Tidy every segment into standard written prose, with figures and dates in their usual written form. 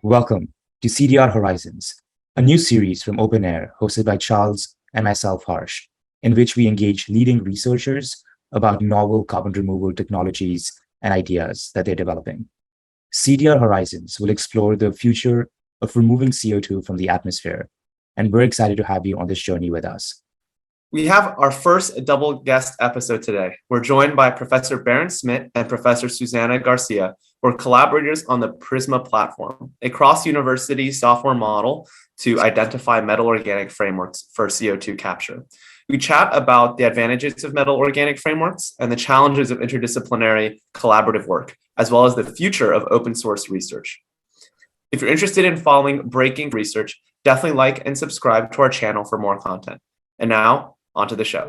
Welcome to CDR Horizons, a new series from OpenAir hosted by Charles and myself, Harsh, in which we engage leading researchers about novel carbon removal technologies and ideas that they're developing. CDR Horizons will explore the future of removing CO2 from the atmosphere, and we're excited to have you on this journey with us. We have our first double guest episode today. We're joined by Professor Berend Smit and Professor Susana Garcia, who are collaborators on the PrISMa platform, a cross-university software model to identify metal organic frameworks for CO2 capture. We chat about the advantages of metal organic frameworks and the challenges of interdisciplinary collaborative work, as well as the future of open source research. If you're interested in following breaking research, definitely like and subscribe to our channel for more content. And now, onto the show.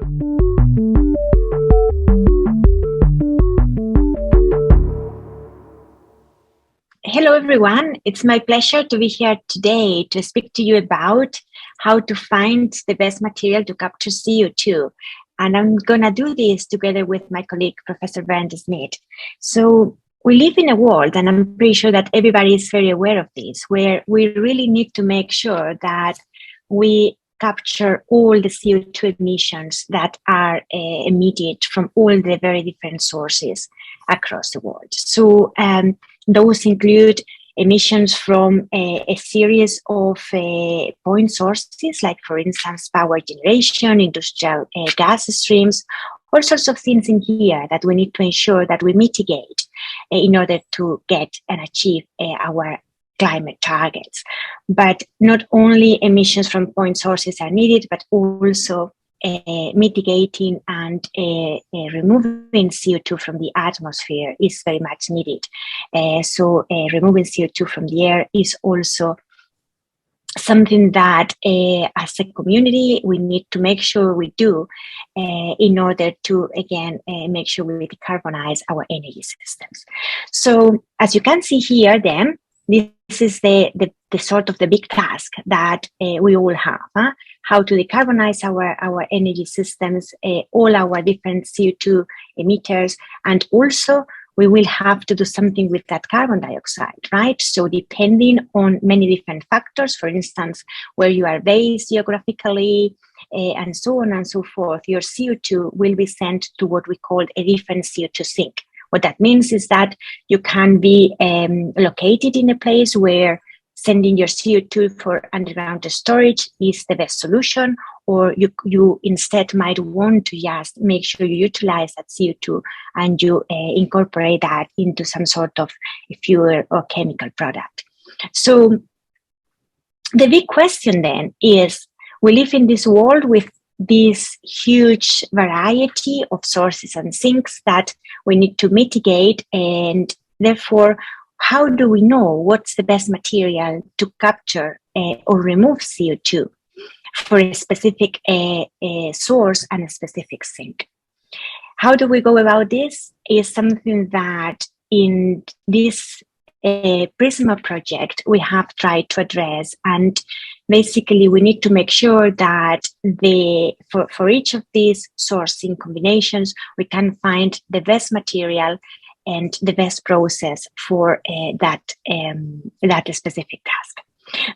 Hello, everyone. It's my pleasure to be here today to speak to you about how to find the best material to capture CO2. And I'm going to do this together with my colleague, Professor Berend Smit. So we live in a world, and I'm pretty sure that everybody is very aware of this, where we really need to make sure that we capture all the CO2 emissions that are emitted from all the very different sources across the world. So those include emissions from a series of point sources, like, for instance, power generation, industrial gas streams, all sorts of things in here that we need to ensure that we mitigate in order to get and achieve our climate targets. But not only emissions from point sources are needed, but also mitigating and removing CO2 from the atmosphere is very much needed. So removing CO2 from the air is also something that as a community we need to make sure we do in order to, again, make sure we decarbonize our energy systems. So as you can see here then, this is the sort of the big task that we all have, how to decarbonize our energy systems, all our different CO2 emitters, and also we will have to do something with that carbon dioxide, right? So depending on many different factors, for instance, where you are based geographically, and so on and so forth, your CO2 will be sent to what we call a different CO2 sink. What that means is that you can be located in a place where sending your CO2 for underground storage is the best solution, or you instead might want to just make sure you utilize that CO2 and you incorporate that into some sort of fuel or chemical product. So the big question then is, we live in this world with this huge variety of sources and sinks that we need to mitigate, and therefore, how do we know what's the best material to capture or remove CO2 for a specific source and a specific sink? How do we go about this is something that in this PrISMa project we have tried to address, and basically we need to make sure that for each of these sourcing combinations we can find the best material and the best process for that specific task.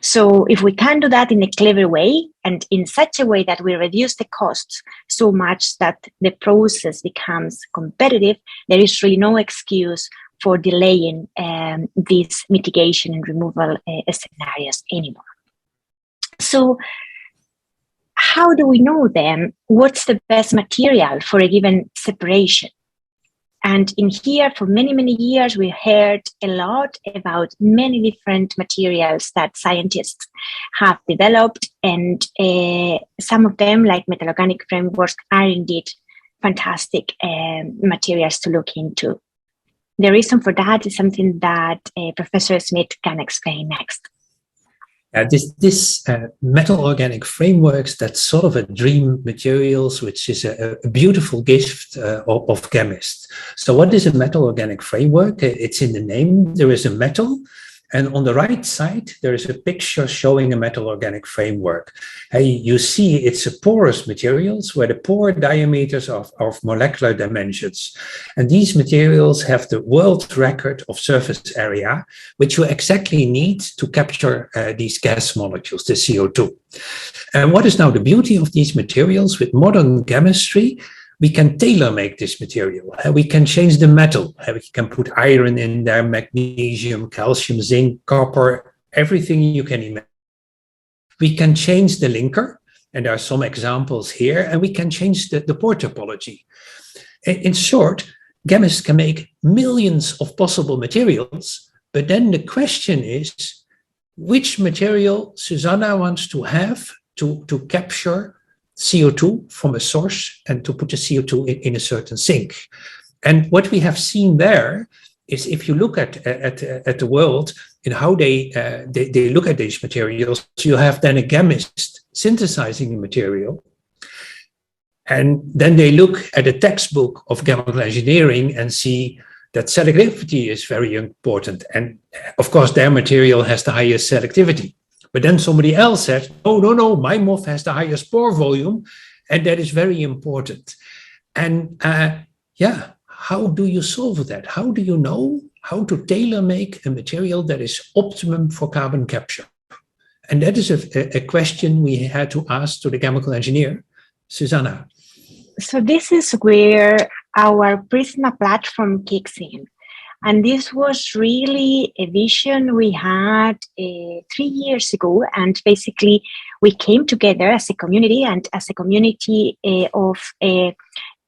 So if we can do that in a clever way and in such a way that we reduce the costs so much that the process becomes competitive, there is really no excuse for delaying these mitigation and removal scenarios anymore. So how do we know then what's the best material for a given separation? And in here, for many, many years, we heard a lot about many different materials that scientists have developed, and some of them, like metal organic frameworks, are indeed fantastic materials to look into. The reason for that is something that Professor Smit can explain next. This metal organic frameworks, that's sort of a dream materials, which is a beautiful gift of chemists. So what is a metal organic framework? It's in the name. There is a metal, And on the right side, there is a picture showing a metal organic framework. You see it's a porous materials where the pore diameters are of molecular dimensions. And these materials have the world record of surface area, which you exactly need to capture these gas molecules, the CO2. And what is now the beauty of these materials? With modern chemistry, we can tailor make this material. We can change the metal. We can put iron in there, magnesium, calcium, zinc, copper, everything you can imagine. We can change the linker, and there are some examples here, and we can change the pore topology. In short, chemists can make millions of possible materials, but then the question is, which material Susana wants to have to capture CO2 from a source and to put the CO2 in a certain sink. And what we have seen there is, if you look at the world and how they look at these materials, you have then a chemist synthesizing a material, and then they look at a textbook of chemical engineering and see that selectivity is very important. And of course, their material has the highest selectivity. But then somebody else said, oh, no, my MOF has the highest pore volume, and that is very important. And how do you solve that? How do you know how to tailor make a material that is optimum for carbon capture? And that is a question we had to ask to the chemical engineer, Susana. So this is where our PrISMa platform kicks in. And this was really a vision we had 3 years ago. And basically, we came together as a community and as a community of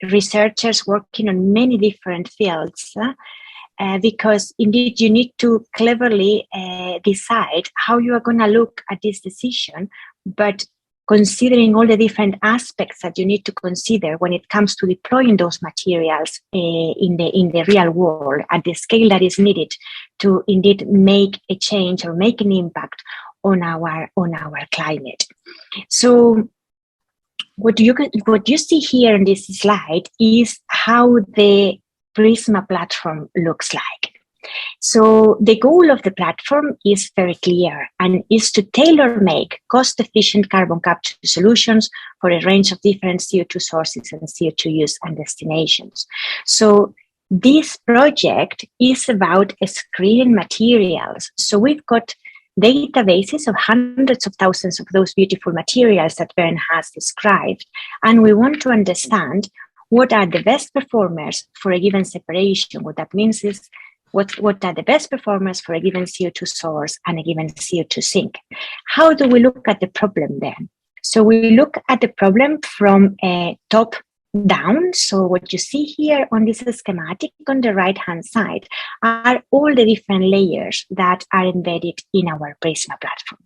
researchers working on many different fields. Because indeed, you need to cleverly decide how you are going to look at this decision, but considering all the different aspects that you need to consider when it comes to deploying those materials in the real world at the scale that is needed to indeed make a change or make an impact on our climate. So what you see here in this slide is how the PrISMa platform looks like. So the goal of the platform is very clear and is to tailor-make cost-efficient carbon capture solutions for a range of different CO2 sources and CO2 use and destinations. So this project is about screening materials. So we've got databases of hundreds of thousands of those beautiful materials that Berend has described, and we want to understand what are the best performers for a given separation. What that means is what are the best performers for a given CO2 source and a given CO2 sink. How do we look at the problem then? So we look at the problem from a top down. So what you see here on this schematic on the right-hand side are all the different layers that are embedded in our PrISMa platform.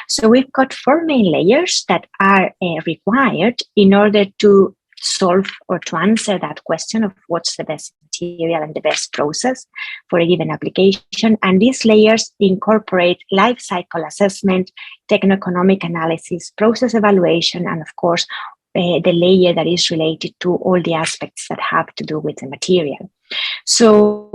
So we've got 4 main layers that are required in order to solve or to answer that question of what's the best material and the best process for a given application. And these layers incorporate life cycle assessment, techno-economic analysis, process evaluation, and of course, the layer that is related to all the aspects that have to do with the material. So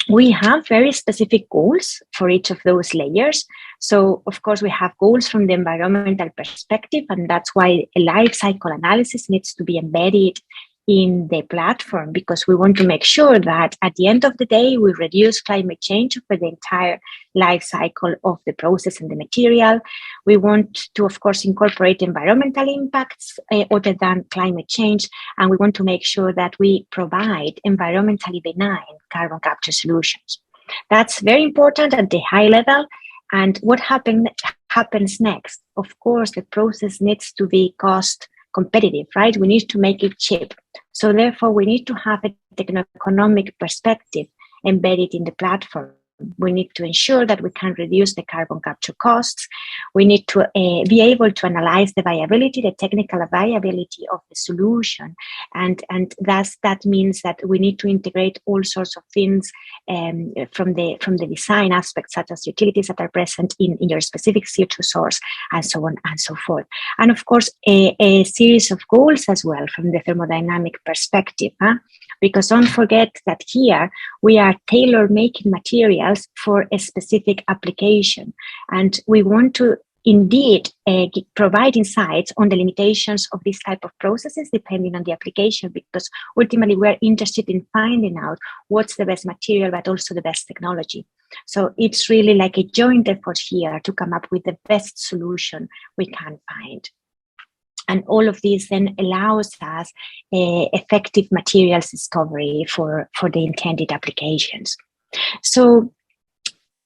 we have very specific goals for each of those layers. So, of course, we have goals from the environmental perspective, and that's why a life cycle analysis needs to be embedded in the platform, because we want to make sure that at the end of the day, we reduce climate change over the entire life cycle of the process and the material. We want to, of course, incorporate environmental impacts other than climate change, and we want to make sure that we provide environmentally benign carbon capture solutions. That's very important at the high level. And what happens next? Of course, the process needs to be cost competitive, right? We need to make it cheap. So therefore, we need to have a techno-economic perspective embedded in the platform. We need to ensure that we can reduce the carbon capture costs. We need to be able to analyze the viability, the technical viability of the solution. And thus that means that we need to integrate all sorts of things from the design aspects, such as utilities that are present in your specific CO2 source, and so on and so forth. And of course, a series of goals as well from the thermodynamic perspective, because don't forget that here we are tailor-making materials materials for a specific application. And we want to indeed provide insights on the limitations of this type of processes depending on the application, because ultimately we're interested in finding out what's the best material, but also the best technology. So it's really like a joint effort here to come up with the best solution we can find. And all of this then allows us effective materials discovery for the intended applications. So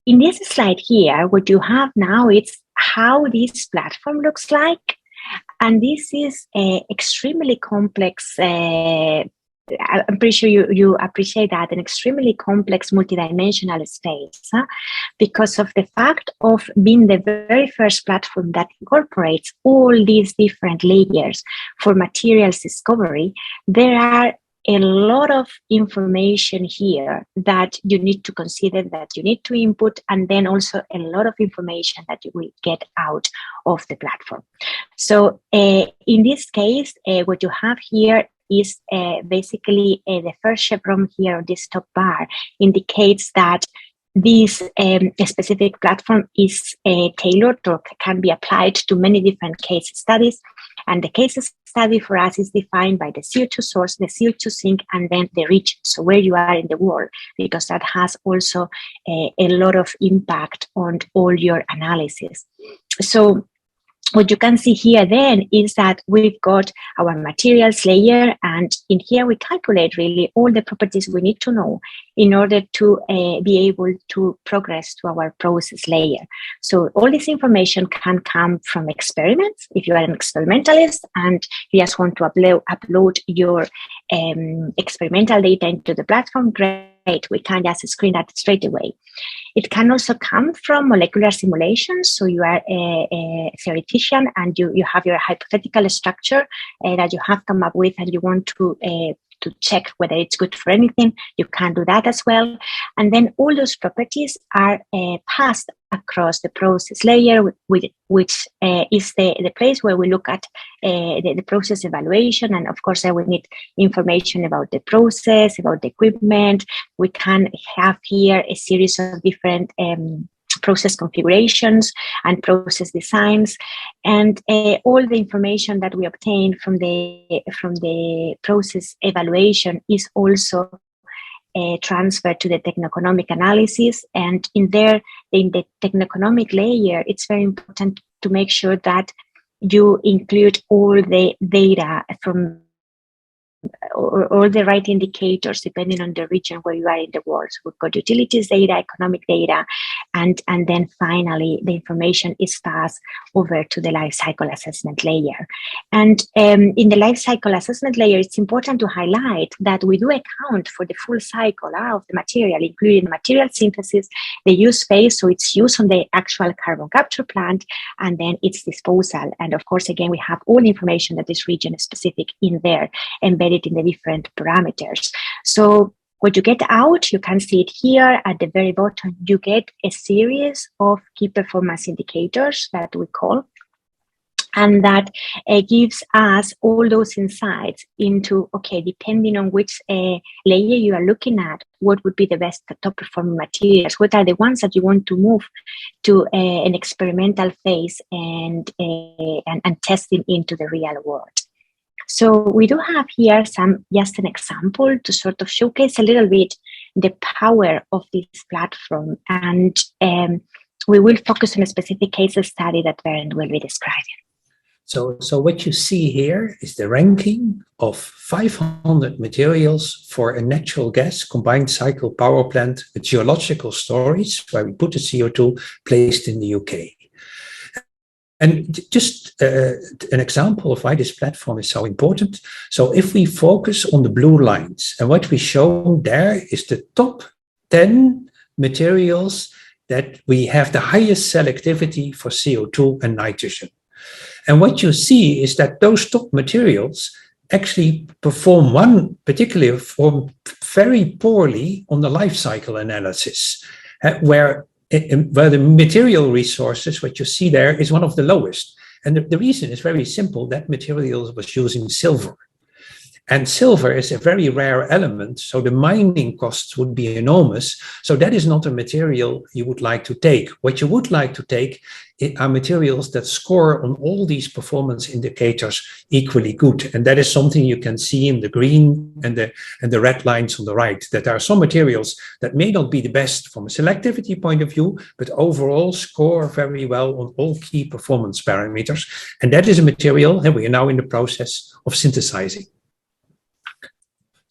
in this slide here, what you have now is how this platform looks like. And this is extremely complex. I'm pretty sure you appreciate that, an extremely complex multidimensional space, because of the fact of being the very first platform that incorporates all these different layers for materials discovery. There are a lot of information here that you need to consider, that you need to input, and then also a lot of information that you will get out of the platform. So in this case, what you have here is basically the first chevron here on this top bar indicates that this specific platform is tailored or can be applied to many different case studies. And the case study for us is defined by the CO2 source, the CO2 sink, and then the region, so where you are in the world, because that has also a lot of impact on all your analysis. So what you can see here then is that we've got our materials layer, and in here we calculate really all the properties we need to know in order to be able to progress to our process layer. So all this information can come from experiments. If you are an experimentalist and you just want to upload your experimental data into the platform, great, we can just screen that straight away. It can also come from molecular simulations. So you are a theoretician and you have your hypothetical structure that you have come up with, and you want to check whether it's good for anything. You can do that as well. And then all those properties are passed across the process layer, which is the place where we look at the process evaluation. And of course, I will need information about the process, about the equipment. We can have here a series of different process configurations and process designs, and all the information that we obtain from the process evaluation is also transferred to the techno-economic analysis. And in the techno-economic layer, it's very important to make sure that you include all the data from all the right indicators depending on the region where you are in the world. So we've got utilities data, economic data, and then finally the information is passed over to the life cycle assessment layer. And in the life cycle assessment layer, it's important to highlight that we do account for the full cycle of the material, including the material synthesis, the use phase, so it's used on the actual carbon capture plant, and then its disposal. And of course, again, we have all the information that is region specific in there, embedded in the different parameters. So what you get out, you can see it here at the very bottom, you get a series of key performance indicators that we call, and that gives us all those insights into, okay, depending on which layer you are looking at, what would be the best top performing materials, what are the ones that you want to move to an experimental phase and testing into the real world. So we do have here just an example to sort of showcase a little bit the power of this platform. And we will focus on a specific case study that Berend will be describing. So what you see here is the ranking of 500 materials for a natural gas combined cycle power plant with geological storage, where we put the CO2 placed in the UK. And just an example of why this platform is so important. So if we focus on the blue lines, and what we show there is the top 10 materials that we have the highest selectivity for CO2 and nitrogen. And what you see is that those top materials actually perform very poorly on the life cycle analysis, where the material resources, what you see there, is one of the lowest. And the reason is very simple. That material was using silver. And silver is a very rare element, so the mining costs would be enormous. So that is not a material you would like to take. What you would like to take are materials that score on all these performance indicators equally good. And that is something you can see in the green and the red lines on the right, that there are some materials that may not be the best from a selectivity point of view, but overall score very well on all key performance parameters. And that is a material, and we are now in the process of synthesizing.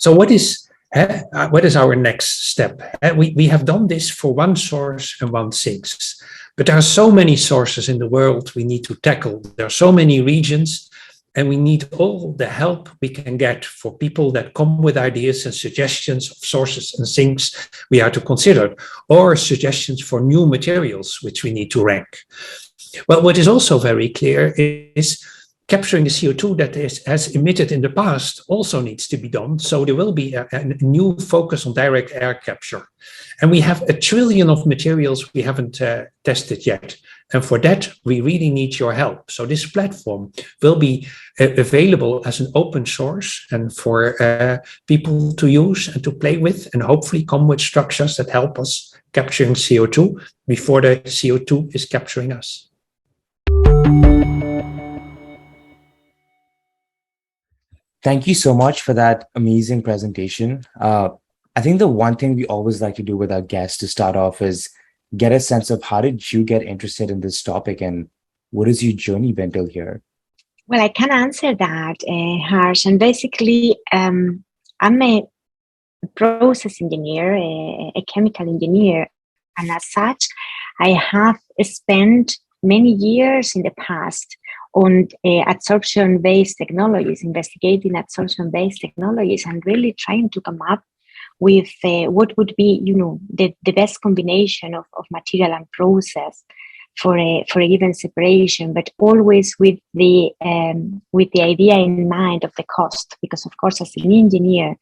So what is our next step? We have done this for one source and one sinks, but there are so many sources in the world we need to tackle. There are so many regions, and we need all the help we can get for people that come with ideas and suggestions of sources and sinks we are to consider, or suggestions for new materials which we need to rank. Well, what is also very clear is capturing the CO2 that has emitted in the past also needs to be done. So there will be a new focus on direct air capture. And we have 1 trillion of materials we haven't tested yet. And for that, we really need your help. So this platform will be available as an open source and for people to use and to play with, and hopefully come with structures that help us capturing CO2 before the CO2 is capturing us. Thank you so much for that amazing presentation. I think the one thing we always like to do with our guests to start off is get a sense of how did you get interested in this topic and what has your journey been till here? Well, I can answer that, Harsh. And basically, I'm a process engineer, a chemical engineer. And as such, I have spent many years in the past on adsorption-based technologies, investigating adsorption-based technologies, and really trying to come up with what would be, the best combination of material and process for a given separation, but always with the idea in mind of the cost, because of course, as an engineer,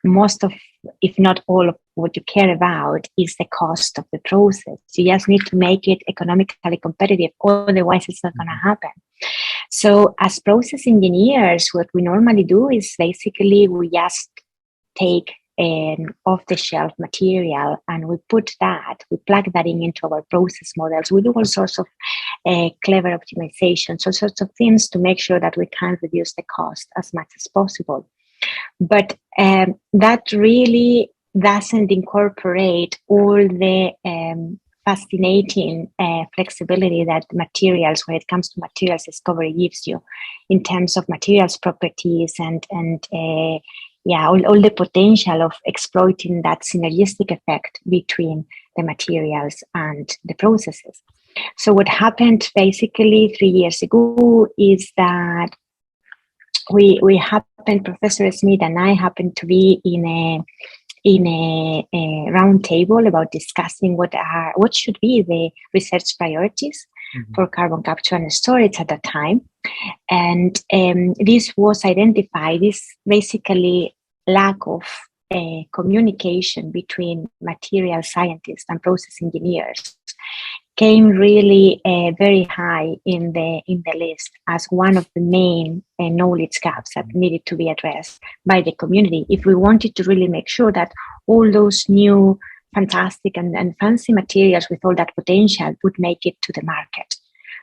most of, if not all of what you care about is the cost of the process. You just need to make it economically competitive, otherwise it's not going to happen. So as process engineers, what we normally do is basically we just take an off-the-shelf material and we plug that into our process models. We do all sorts of clever optimizations, all sorts of things to make sure that we can reduce the cost as much as possible. But that really doesn't incorporate all the fascinating flexibility that materials, when it comes to materials discovery, gives you in terms of materials properties and all the potential of exploiting that synergistic effect between the materials and the processes. So what happened basically 3 years ago is that we happened, Professor Smit and I happened to be in a round table about discussing what should be the research priorities for carbon capture and storage at that time. And this was identified, this basically lack of communication between material scientists and process engineers came really very high in the list as one of the main knowledge gaps that needed to be addressed by the community if we wanted to really make sure that all those new fantastic and fancy materials with all that potential would make it to the market.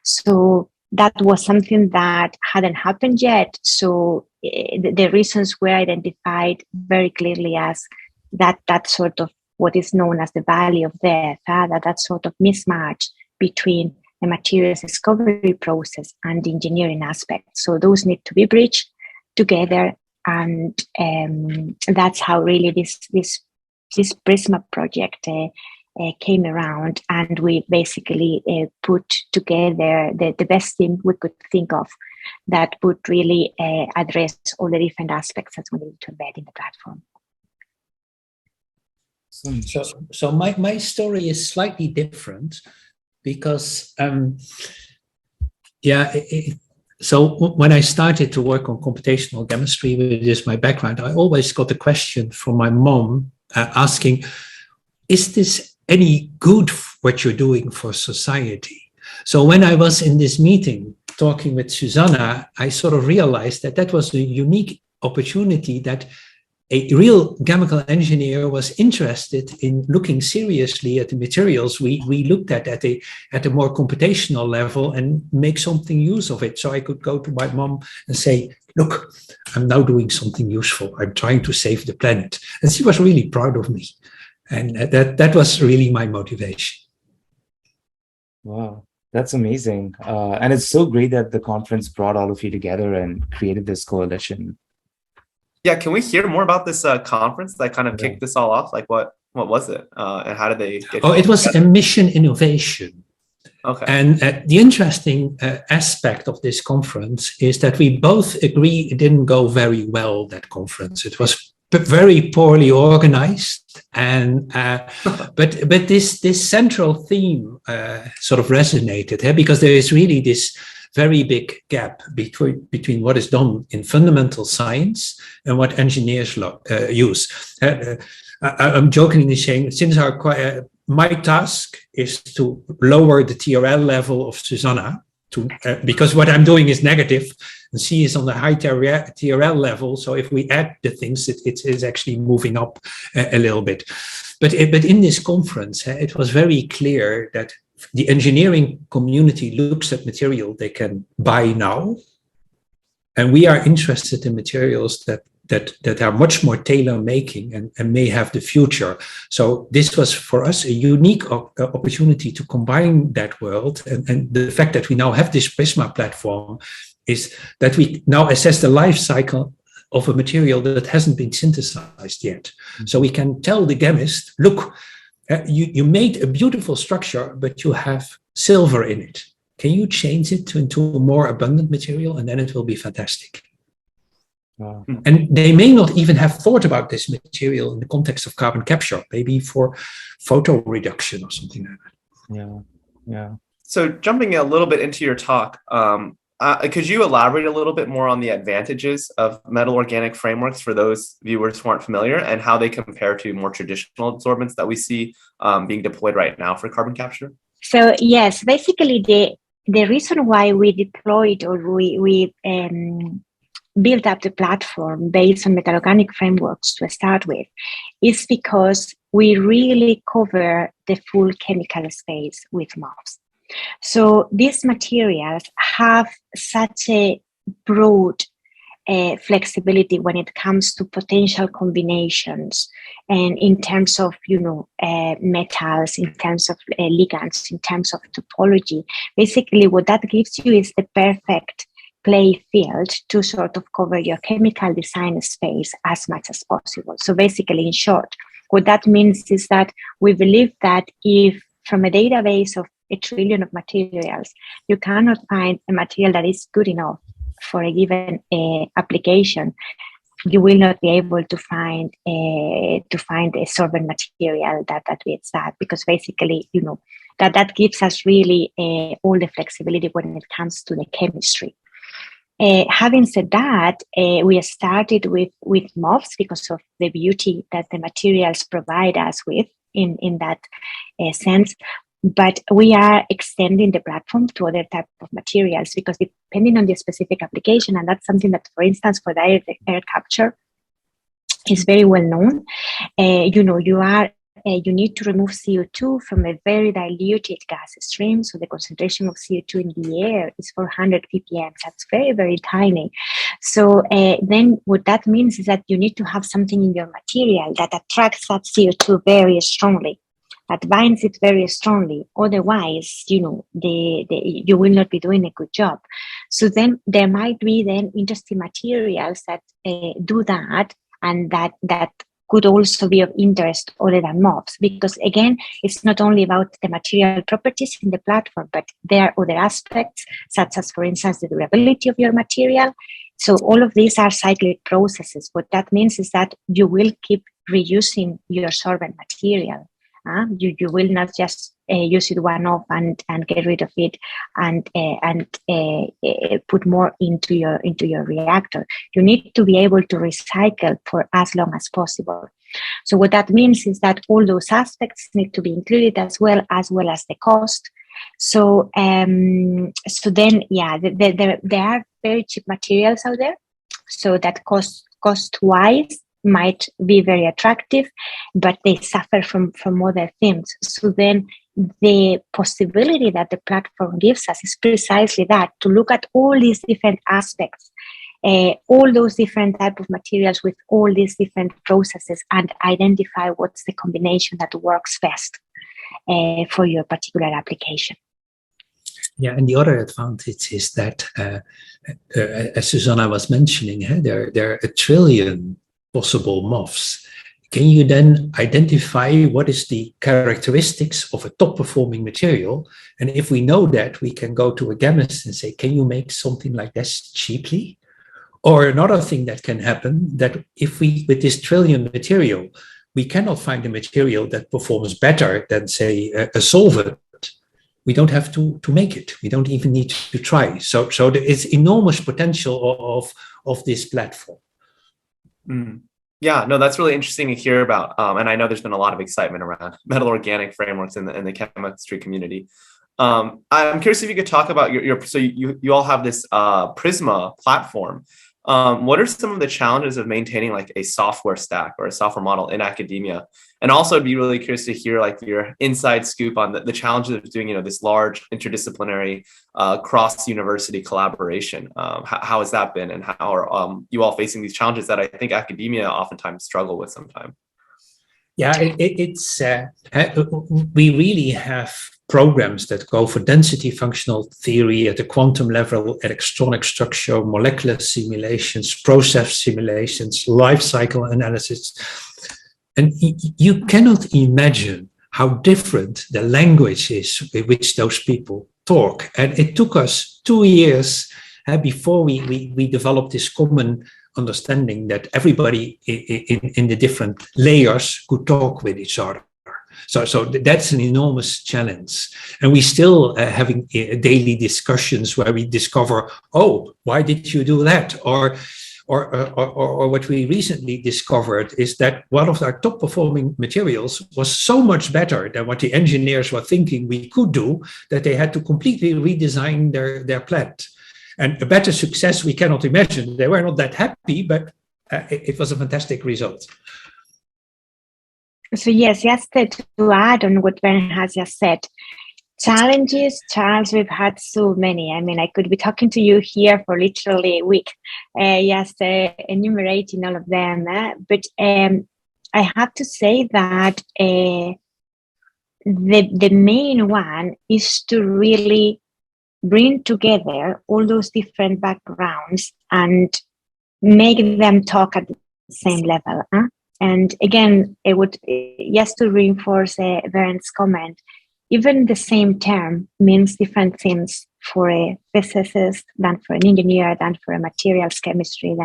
So that was something that hadn't happened yet. So the reasons were identified very clearly as that sort of what is known as the valley of death, that sort of mismatch between the materials discovery process and the engineering aspect. So those need to be bridged together, and that's how really this PrISMa project came around, and we basically put together the best team we could think of that would really address all the different aspects that we need to embed in the platform. So my story is slightly different because, so when I started to work on computational chemistry, which is my background, I always got a question from my mom asking, is this any good what you're doing for society? So when I was in this meeting talking with Susana, I sort of realized that was a unique opportunity that a real chemical engineer was interested in looking seriously at the materials we looked at a more computational level and make something use of it. So I could go to my mom and say, look, I'm now doing something useful. I'm trying to save the planet. And she was really proud of me. And that was really my motivation. Wow, that's amazing. And it's so great that the conference brought all of you together and created this coalition. Yeah, can we hear more about this conference that kind of kicked this all off? Like what was it? And how did they get it was together? a mission innovation. Okay. And the interesting aspect of this conference is that we both agree it didn't go very well, that conference. It was very poorly organized, and but this central theme sort of resonated, because there is really this very big gap between what is done in fundamental science and what engineers use. I'm jokingly saying, since my task is to lower the TRL level of Susana, because what I'm doing is negative, and she is on the high TRL level. So if we add the things, it is actually moving up a little bit. But in this conference, it was very clear that the engineering community looks at material they can buy now, and we are interested in materials that are much more tailor-making and may have the future. So this was for us a unique opportunity to combine that world. And the fact that we now have this PrISMa platform is that we now assess the life cycle of a material that hasn't been synthesized yet. Mm-hmm. So we can tell the chemist, look, you made a beautiful structure, but you have silver in it. Can you change it into a more abundant material? And then it will be fantastic. Wow. And they may not even have thought about this material in the context of carbon capture, maybe for photo reduction or something like that. Yeah. So jumping a little bit into your talk, could you elaborate a little bit more on the advantages of metal organic frameworks for those viewers who aren't familiar, and how they compare to more traditional absorbents that we see being deployed right now for carbon capture? So yes, basically the reason why we deployed, or we built up the platform based on metal organic frameworks to start with, is because we really cover the full chemical space with MOFs. So these materials have such a broad flexibility when it comes to potential combinations, and in terms of metals, in terms of ligands, in terms of topology. Basically, what that gives you is the perfect play field to sort of cover your chemical design space as much as possible. So basically, in short, what that means is that we believe that if from a database of 1 trillion of materials, you cannot find a material that is good enough for a given application, you will not be able to find a sorbent material that beats that, because basically, that gives us really all the flexibility when it comes to the chemistry. Having said that, we started with MOFs because of the beauty that the materials provide us with in that sense. But we are extending the platform to other types of materials, because depending on the specific application, and that's something that, for instance, for direct air capture is very well known. You need to remove CO2 from a very diluted gas stream. So the concentration of CO2 in the air is 400 ppm. That's very, very tiny. So then what that means is that you need to have something in your material that attracts that CO2 very strongly, that binds it very strongly. Otherwise, you will not be doing a good job. So then there might be then interesting materials that do that, and that could also be of interest other than MOFs, because again, it's not only about the material properties in the platform, but there are other aspects, such as, for instance, the durability of your material. So all of these are cyclic processes. What that means is that you will keep reusing your sorbent material. You will not just use it one-off and get rid of it and put more into your reactor. You need to be able to recycle for as long as possible. So what that means is that all those aspects need to be included as well as the cost. So then, there are very cheap materials out there. So that cost cost-wise might be very attractive, but they suffer from other things. So then the possibility that the platform gives us is precisely that, to look at all these different aspects, all those different type of materials with all these different processes, and identify what's the combination that works best for your particular application. Yeah, and the other advantage is that, as Susana was mentioning, there are 1 trillion possible MOFs. Can you then identify what is the characteristics of a top-performing material? And if we know that, we can go to a chemist and say, can you make something like this cheaply? Or another thing that can happen, that if we, with this trillion material, we cannot find a material that performs better than, say, a solvent, we don't have to make it. We don't even need to try. So there is enormous potential of this platform. Mm. Yeah, no, that's really interesting to hear about. And I know there's been a lot of excitement around metal organic frameworks in the chemistry community. I'm curious if you could talk about so you all have this PrISMa platform. What are some of the challenges of maintaining like a software stack or a software model in academia? And also I'd be really curious to hear like your inside scoop on the challenges of doing, this large interdisciplinary cross-university collaboration. How has that been, and how are you all facing these challenges that I think academia oftentimes struggle with sometimes? Yeah, we really have programs that go for density functional theory at the quantum level, electronic structure, molecular simulations, process simulations, life cycle analysis. And you cannot imagine how different the language is with which those people talk. And it took us 2 years before we developed this common understanding that everybody in the different layers could talk with each other. So that's an enormous challenge. And we still having daily discussions where we discover, oh, why did you do that? Or what we recently discovered is that one of our top performing materials was so much better than what the engineers were thinking we could do, that they had to completely redesign their plant. And a better success we cannot imagine. They were not that happy, but it was a fantastic result. So yes, just to add on what Berend has just said, challenges, Charles, we've had so many. I mean, I could be talking to you here for literally a week, just enumerating all of them. But I have to say that the main one is to really bring together all those different backgrounds and make them talk at the same level. And again, it would, just to reinforce Berend's comment, even the same term means different things for a physicist than for an engineer, than for a materials chemistry.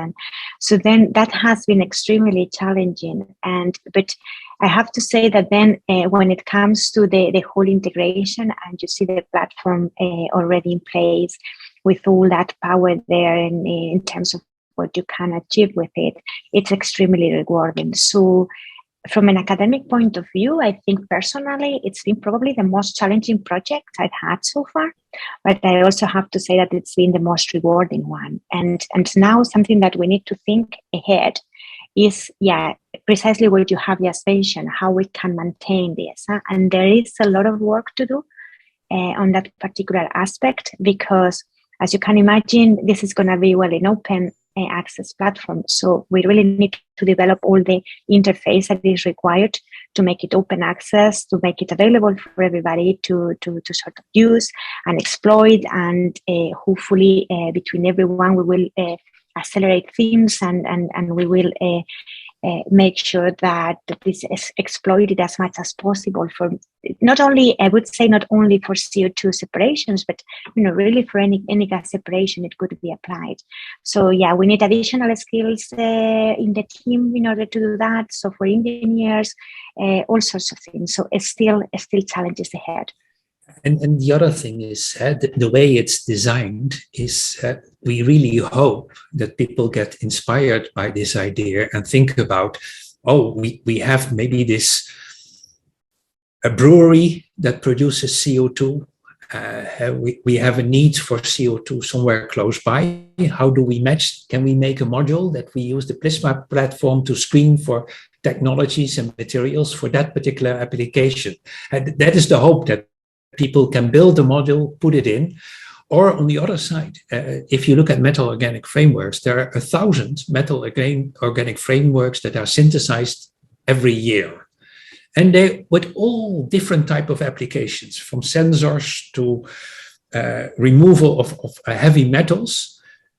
So then that has been extremely challenging. But I have to say that then when it comes to the whole integration, and you see the platform already in place with all that power there in terms of what you can achieve with it, it's extremely rewarding. So from an academic point of view, I think personally, it's been probably the most challenging project I've had so far, but I also have to say that it's been the most rewarding one. And now something that we need to think ahead is, precisely what you have just mentioned, how we can maintain this. And there is a lot of work to do on that particular aspect, because as you can imagine, this is going to be an open access platform. So we really need to develop all the interface that is required to make it open access, to make it available for everybody to sort of use and exploit. And hopefully between everyone, we will accelerate things and we will make sure that this is exploited as much as possible for not only, I would say, not only for CO2 separations, but really for any gas separation it could be applied. So we need additional skills in the team in order to do that. So for engineers, all sorts of things. So it's still challenges ahead. And the other thing is the way it's designed is we really hope that people get inspired by this idea and think about, we have maybe a brewery that produces CO2, we have a need for CO2 somewhere close by. How do we match? Can we make a module that we use the PrISMa platform to screen for technologies and materials for that particular application? And that is the hope, that people can build a module, put it in. Or on the other side, if you look at metal organic frameworks, there are 1,000 metal organic frameworks that are synthesized every year. And they with all different type of applications, from sensors to removal of heavy metals.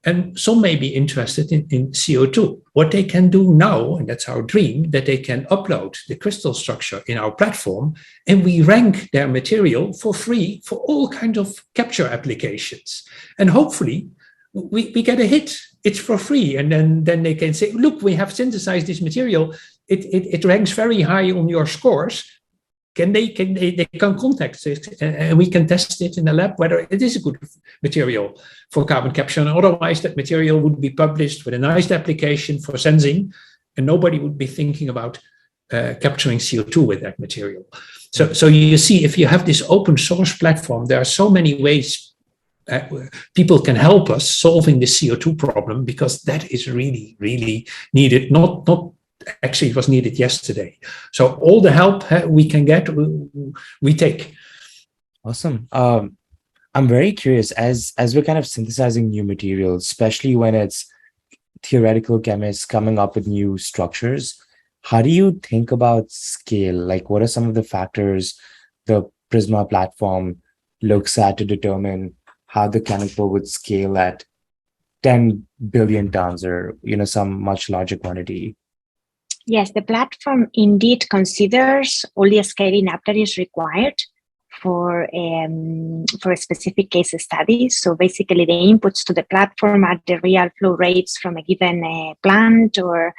And some may be interested in CO2. What they can do now, and that's our dream, that they can upload the crystal structure in our platform, and we rank their material for free for all kinds of capture applications. And hopefully we get a hit. It's for free. And then they can say, look, we have synthesized this material. It ranks very high on your scores. They can contact it, and we can test it in the lab whether it is a good material for carbon capture. And otherwise, that material would be published with a nice application for sensing, and nobody would be thinking about capturing CO2 with that material. So you see, if you have this open source platform, there are so many ways people can help us solving the CO2 problem, because that is really, really needed. Not actually, it was needed yesterday. So all the help we can get, we take. Awesome. I'm very curious, as we're kind of synthesizing new materials, especially when it's theoretical chemists coming up with new structures, how do you think about scale? Like, what are some of the factors the PrISMa platform looks at to determine how the chemical would scale at 10 billion tons or, some much larger quantity? Yes, the platform indeed considers all the scaling up that is required for a specific case study. So basically, the inputs to the platform are the real flow rates from a given plant, or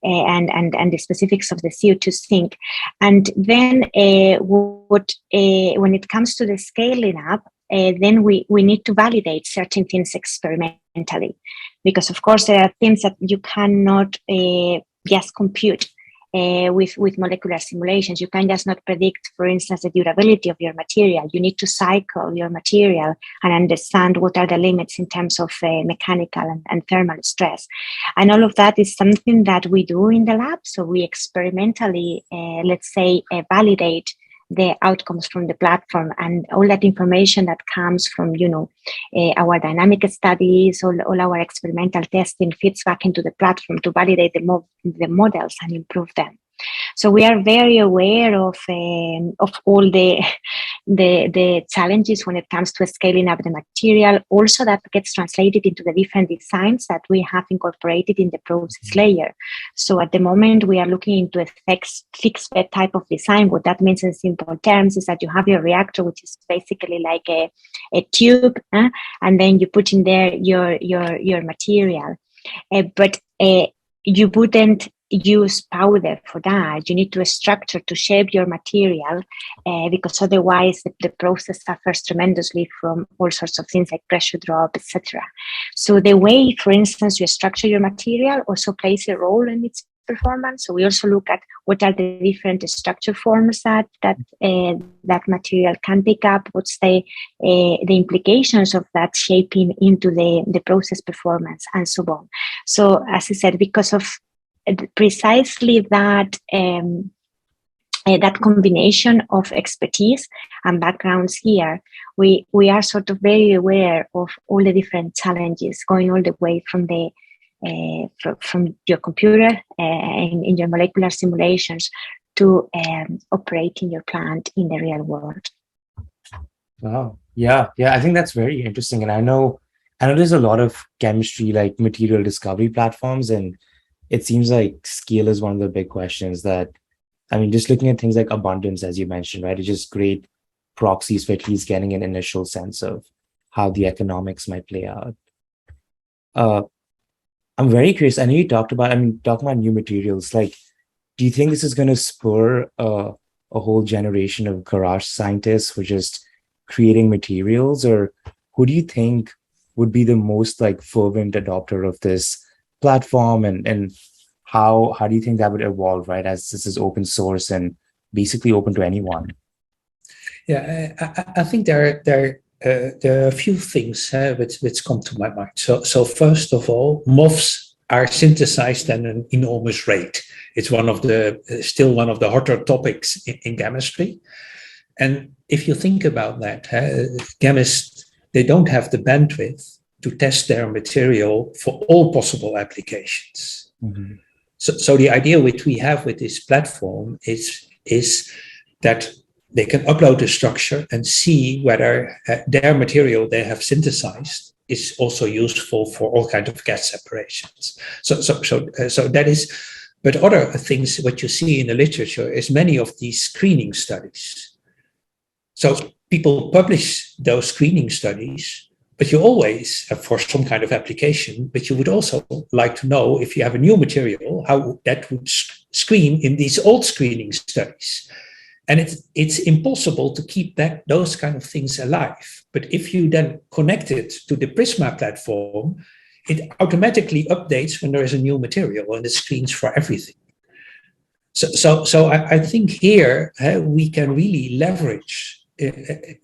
and the specifics of the CO2 sink. And then when it comes to the scaling up, then we need to validate certain things experimentally, because of course there are things that you cannot just compute with molecular simulations. You can just not predict, for instance, the durability of your material. You need to cycle your material and understand what are the limits in terms of mechanical and thermal stress. And all of that is something that we do in the lab. So we experimentally, validate the outcomes from the platform, and all that information that comes from, our dynamic studies, all our experimental testing feeds back into the platform to validate the models and improve them. So we are very aware of all the challenges when it comes to scaling up the material. Also, that gets translated into the different designs that we have incorporated in the process layer. So at the moment, we are looking into a fixed bed type of design. What that means in simple terms is that you have your reactor, which is basically like a tube, and then you put in there your material. But you wouldn't use powder for that. You need to structure to shape your material, because otherwise the process suffers tremendously from all sorts of things like pressure drop, etc. So the way, for instance, you structure your material also plays a role in its performance. So we also look at what are the different structure forms that material can pick up. What's the implications of that shaping into the process performance, and so on. So as I said, because of precisely that that combination of expertise and backgrounds here, we are sort of very aware of all the different challenges, going all the way from from your computer in your molecular simulations to operating your plant in the real world. Wow. Yeah. I think that's very interesting. And I know there's a lot of chemistry, like material discovery platforms, and it seems like scale is one of the big questions that, just looking at things like abundance, as you mentioned, right? It's just great proxies for at least getting an initial sense of how the economics might play out. I'm very curious. I know you talking about new materials. Like, do you think this is going to spur a whole generation of garage scientists who are just creating materials, or who do you think would be the most fervent adopter of this platform, and how do you think that would evolve, right, as this is open source and basically open to anyone? Yeah, I think there are a few things which come to my mind. So first of all, MOFs are synthesized at an enormous rate. It's still one of the hotter topics in chemistry. And if you think about that, chemists, they don't have the bandwidth to test their material for all possible applications. Mm-hmm. So the idea which we have with this platform is that they can upload the structure and see whether their material they have synthesized is also useful for all kinds of gas separations. So that is, but other things what you see in the literature is many of these screening studies. So people publish those screening studies, but you always, for some kind of application, but you would also like to know if you have a new material, how that would screen in these old screening studies. And it's impossible to keep those kind of things alive. But if you then connect it to the PrISMa platform, it automatically updates when there is a new material and it screens for everything. So I think here we can really leverage an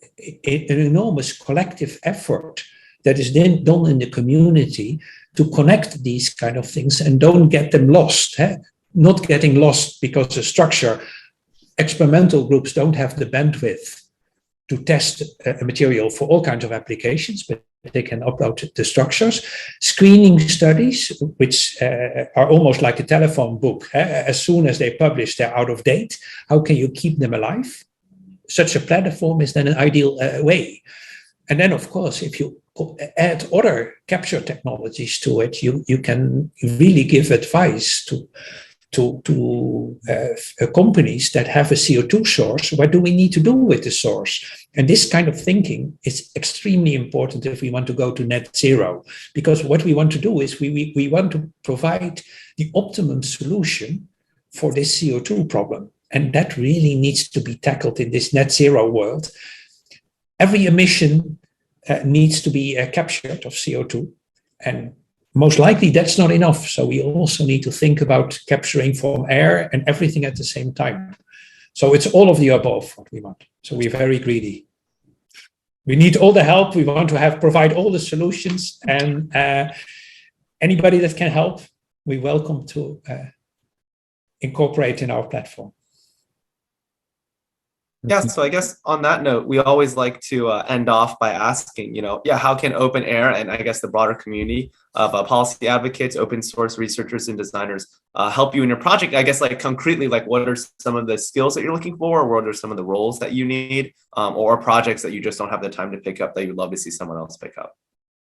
enormous collective effort that is then done in the community to connect these kind of things and don't get them lost. Not getting lost because the structure, experimental groups don't have the bandwidth to test a material for all kinds of applications, but they can upload the structures. Screening studies, which are almost like a telephone book. As soon as they publish, they're out of date. How can you keep them alive? Such a platform is then an ideal way. And then, of course, if you add other capture technologies to it, you can really give advice to companies that have a CO2 source. What do we need to do with the source? And this kind of thinking is extremely important if we want to go to net zero, because what we want to do is we want to provide the optimum solution for this CO2 problem. And that really needs to be tackled in this net zero world. Every emission needs to be captured of CO2, and most likely that's not enough. So we also need to think about capturing from air and everything at the same time. So it's all of the above what we want. So we're very greedy. We need all the help. We want to provide all the solutions, and anybody that can help, we welcome to incorporate in our platform. Yeah, so I guess on that note, we always like to end off by asking, how can open air and I guess the broader community of policy advocates, open source researchers and designers help you in your project? I guess concretely, what are some of the skills that you're looking for, or what are some of the roles that you need, or projects that you just don't have the time to pick up that you'd love to see someone else pick up?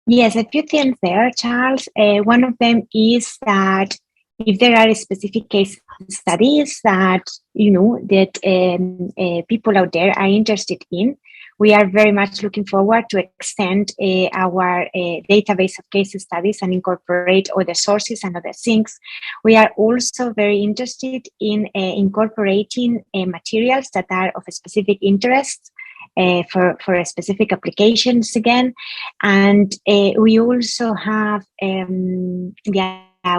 Yes, a few things there, Charles. One of them is that if there are specific case studies that people out there are interested in, we are very much looking forward to extend our database of case studies and incorporate other sources and other things. We are also very interested in incorporating materials that are of a specific interest for specific applications again. And we also have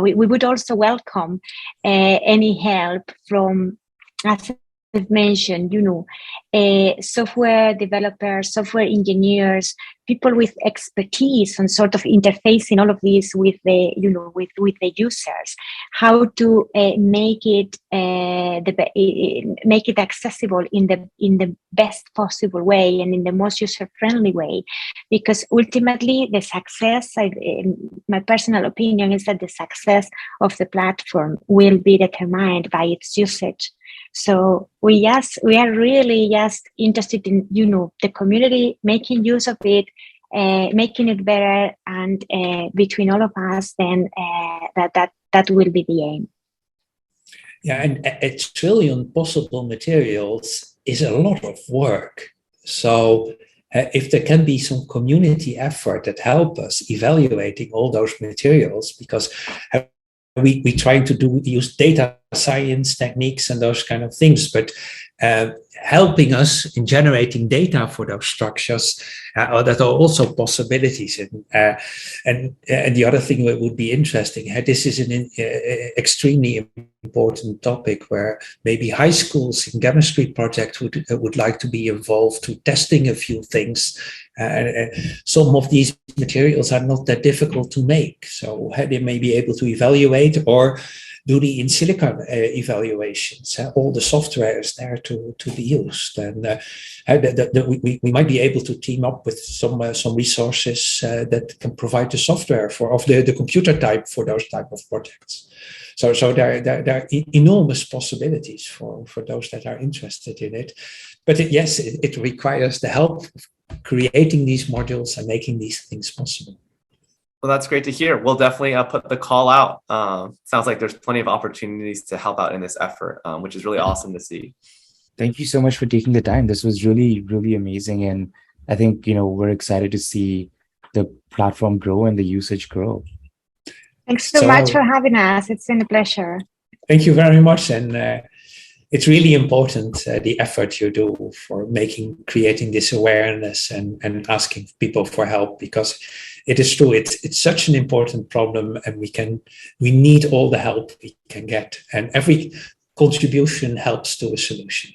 we would also welcome any help from, as I've mentioned, software developers, software engineers, people with expertise on sort of interfacing all of this with the, with the users. How to make it accessible in the best possible way and in the most user-friendly way, because ultimately the success, my personal opinion is that the success of the platform will be determined by its usage. So we are really just interested in, the community making use of it, making it better, and between all of us, then that will be the aim. Yeah, and a trillion possible materials is a lot of work. So if there can be some community effort that help us evaluating all those materials, because we trying to use data science techniques and those kind of things, but helping us in generating data for those structures, that are also possibilities. And the other thing that would be interesting, this is an extremely important topic where maybe high schools in chemistry projects would like to be involved to testing a few things. Some of these materials are not that difficult to make, so they may be able to evaluate or do the in silico evaluations. All the software is there to be used, and we might be able to team up with some resources that can provide the software of the computer type for those type of projects. So there are enormous possibilities for those that are interested in it. But yes, it requires the help of creating these modules and making these things possible. Well, that's great to hear. We'll definitely put the call out. Sounds like there's plenty of opportunities to help out in this effort, which is really awesome to see. Thank you so much for taking the time. This was really, really amazing. And I think, we're excited to see the platform grow and the usage grow. Thanks so much for having us. It's been a pleasure. Thank you very much. And it's really important, the effort you do for creating this awareness and asking people for help, because it is true, it's such an important problem, and we need all the help we can get, and every contribution helps to a solution.